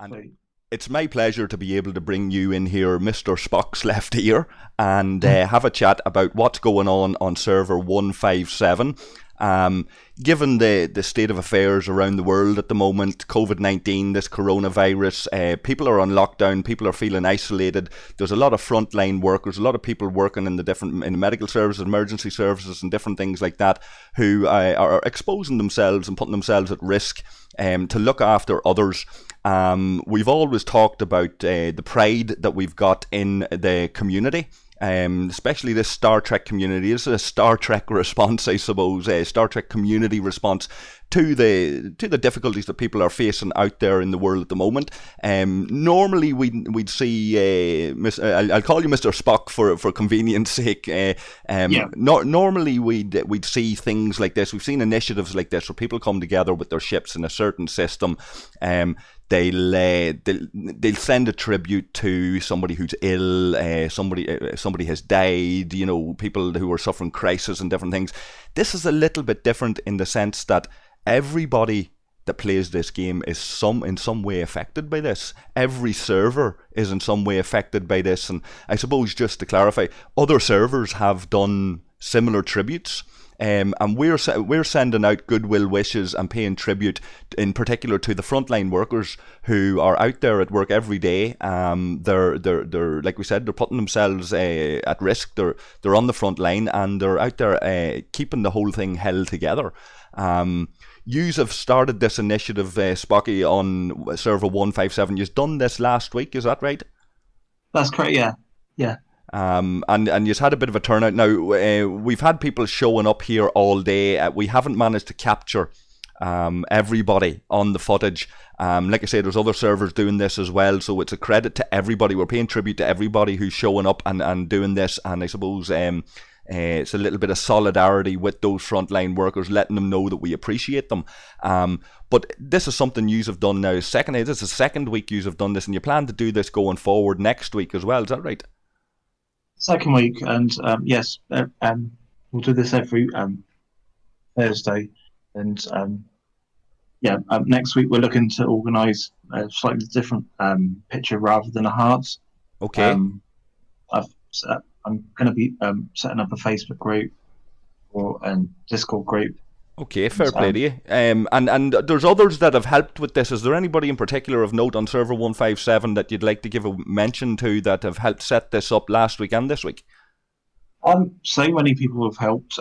And Sweet. it's my pleasure to be able to bring you in here, Mr. Spock's left ear, and have a chat about what's going on server 157. Given the state of affairs around the world at the moment, Covid-19, this coronavirus, people are on lockdown, people are feeling isolated. There's a lot of frontline workers, a lot of people working in the medical services, emergency services, and different things like that, who are exposing themselves and putting themselves at risk to look after others. We've always talked about the pride that we've got in the community. Especially this Star Trek community. This is a Star Trek response, I suppose, a Star Trek community response to the difficulties that people are facing out there in the world at the moment. Normally we'd see I'll call you Mr. Spock for convenience sake. Normally we'd see things like this. We've seen initiatives like this where people come together with their ships in a certain system. They'll send a tribute to somebody who's ill, somebody has died, people who are suffering crises and different things. This is a little bit different in the sense that everybody that plays this game is in some way affected by this. Every server is in some way affected by this, and I suppose just to clarify, other servers have done similar tributes. And we're sending out goodwill wishes and paying tribute, in particular to the frontline workers who are out there at work every day. They're like we said, they're putting themselves at risk. They're on the front line and they're out there keeping the whole thing held together. Yous have started this initiative, Spocky, on server 157. You've done this last week, is that right? That's correct. Yeah. And you've had a bit of a turnout. Now, we've had people showing up here all day. We haven't managed to capture everybody on the footage. Like I said, there's other servers doing this as well, so it's a credit to everybody. We're paying tribute to everybody who's showing up and doing this, and I suppose it's a little bit of solidarity with those frontline workers, letting them know that we appreciate them. But this is something yous have done now. This is the second week yous have done this, and you plan to do this going forward next week as well, is that right? Second week, and yes, we'll do this every Thursday, and next week we're looking to organise a slightly different picture rather than a hearts. Okay. I'm going to be setting up a Facebook group or a Discord group. Okay, fair play to you. And there's others that have helped with this. Is there anybody in particular of note on server 157 that you'd like to give a mention to that have helped set this up last week and this week? So many people have helped.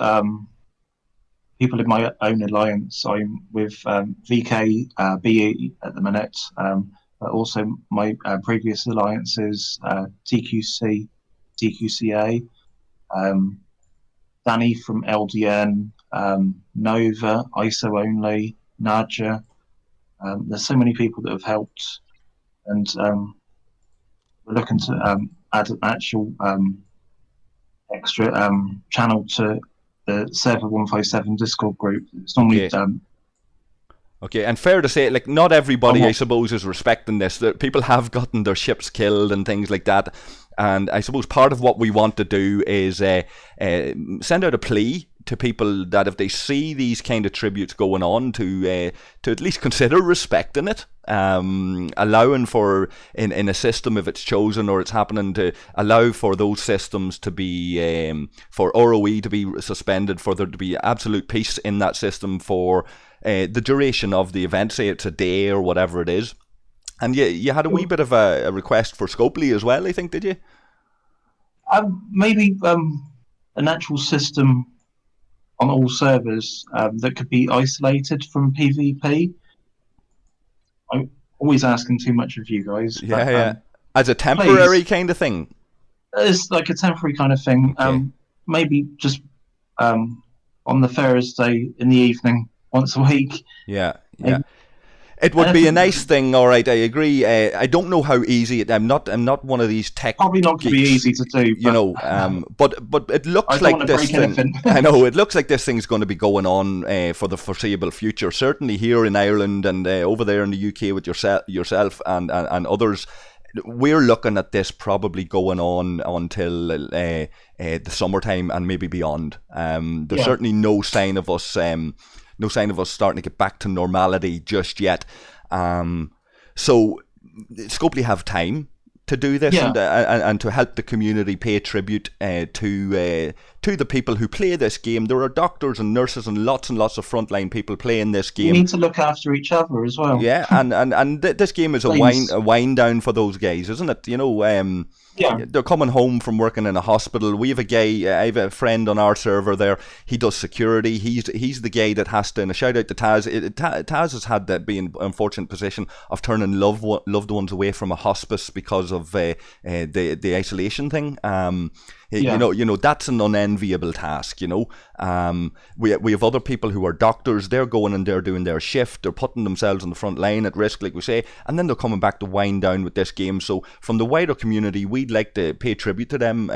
People in my own alliance. I'm with VK BE at the minute, but also my previous alliances, TQC, TQCA, Danny from LDN, Nova, ISO only, Nadja. There's so many people that have helped, and we're looking to add an actual extra channel to the server 157 Discord group. It's normally Okay, and fair to say, like, not everybody, I suppose, is respecting this. People have gotten their ships killed and things like that. And I suppose part of what we want to do is send out a plea to people that if they see these kind of tributes going on, to at least consider respecting it, allowing for in a system, if it's chosen or it's happening, to allow for those systems to be for ROE to be suspended, for there to be absolute peace in that system for the duration of the event, say it's a day or whatever it is. And you had a wee bit of a request for Scopely as well, I think, did you? Maybe an actual system on all servers that could be isolated from PvP. I'm always asking too much of you guys. Yeah. As a temporary kind of thing? It's like a temporary kind of thing. Okay. Maybe just on the Thursday in the evening, once a week. Yeah. It would be a nice thing, all right. I agree. I don't know how easy it. I'm not one of these tech. Probably not going to be easy to do. But it looks like this thing. I know it looks like this thing's going to be going on for the foreseeable future. Certainly here in Ireland and over there in the UK with yourself and others. We're looking at this probably going on until the summertime and maybe beyond. There's certainly no sign of us. No sign of us starting to get back to normality just yet. So Scopely have time to do this, Yeah. and to help the community pay tribute to the people who play this game. There are doctors and nurses and lots of frontline people playing this We game. need to look after each other as well. Yeah, and this game is a wind down for those guys, isn't it? You know, Yeah. they're coming home from working in a hospital. We have a guy, I have a friend on our server there. He does security. He's the guy that has to. And a shout out to Taz. Taz has had that being unfortunate position of turning loved ones away from a hospice because of the isolation thing. Yeah. You know that's an unenviable task. You know, we have other people who are doctors. They're going and they're doing their shift. They're putting themselves on the front line at risk, like we say, and then they're coming back to wind down with this game. So from the wider community, we'd like to pay tribute to them,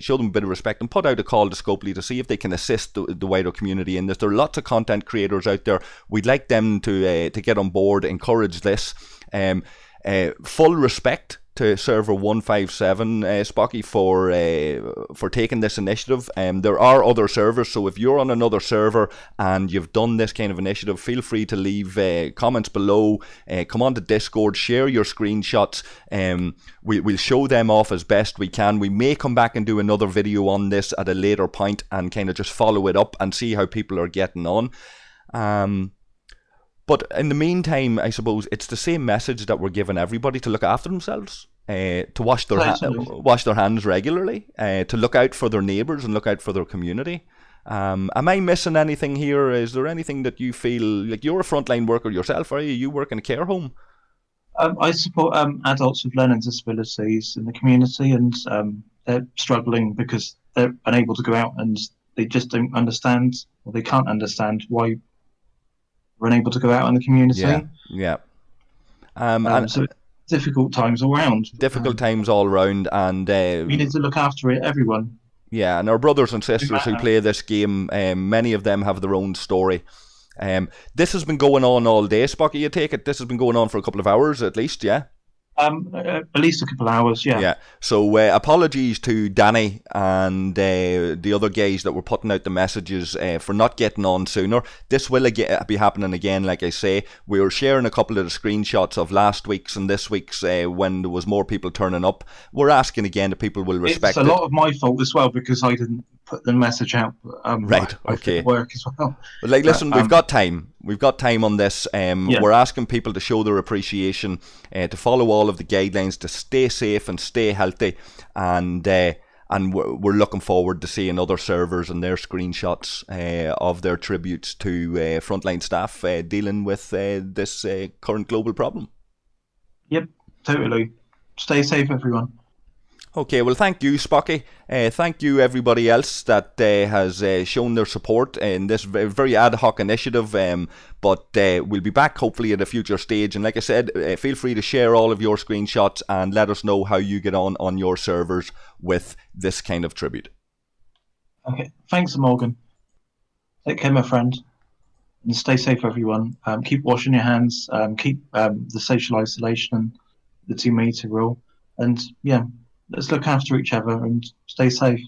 show them a bit of respect, and put out a call to Scopely to see if they can assist the wider community in this. There are lots of content creators out there. We'd like them to get on board, encourage this. Full respect to server 157, Spocky, for taking this initiative. There are other servers, so if you're on another server and you've done this kind of initiative, feel free to leave comments below. Come on to Discord, share your screenshots. We'll show them off as best we can. We may come back and do another video on this at a later point and kind of just follow it up and see how people are getting on. But in the meantime, I suppose it's the same message that we're giving everybody to look after themselves, to wash their hands regularly, to look out for their neighbours and look out for their community. Am I missing anything here? Is there anything that you feel like you're a frontline worker yourself? Are you work in a care home? I support adults with learning disabilities in the community, and they're struggling because they're unable to go out, and they just don't understand, or they can't understand why we're unable to go out in the community. Yeah. So difficult times all round. Difficult times all round, and we need to look after everyone. Yeah, and our brothers and sisters who play this game, many of them have their own story. This has been going on all day, Spocky, you take it? This has been going on for a couple of hours at least, yeah? At least a couple of hours, yeah. Yeah. So apologies to Danny and the other guys that were putting out the messages for not getting on sooner. This will be happening again, like I say. We were sharing a couple of the screenshots of last week's and this week's when there was more people turning up. We're asking again that people will respect it. It's a lot of my fault as well because I didn't put the message out. Right, okay. Work as well. But like, listen, we've got time. We've got time on this. We're asking people to show their appreciation, to follow all of the guidelines, to stay safe and stay healthy, and we're looking forward to seeing other servers and their screenshots of their tributes to frontline staff dealing with this current global problem. Yep, totally. Stay safe, everyone. Okay, well, thank you, Spocky. Thank you, everybody else that has shown their support in this very ad hoc initiative. But we'll be back, hopefully, at a future stage. And like I said, feel free to share all of your screenshots and let us know how you get on your servers with this kind of tribute. Okay, thanks, Amorgin. Take care, my friend. And stay safe, everyone. Keep washing your hands. Keep the social isolation and the 2 meter rule. And yeah, let's look after each other and stay safe.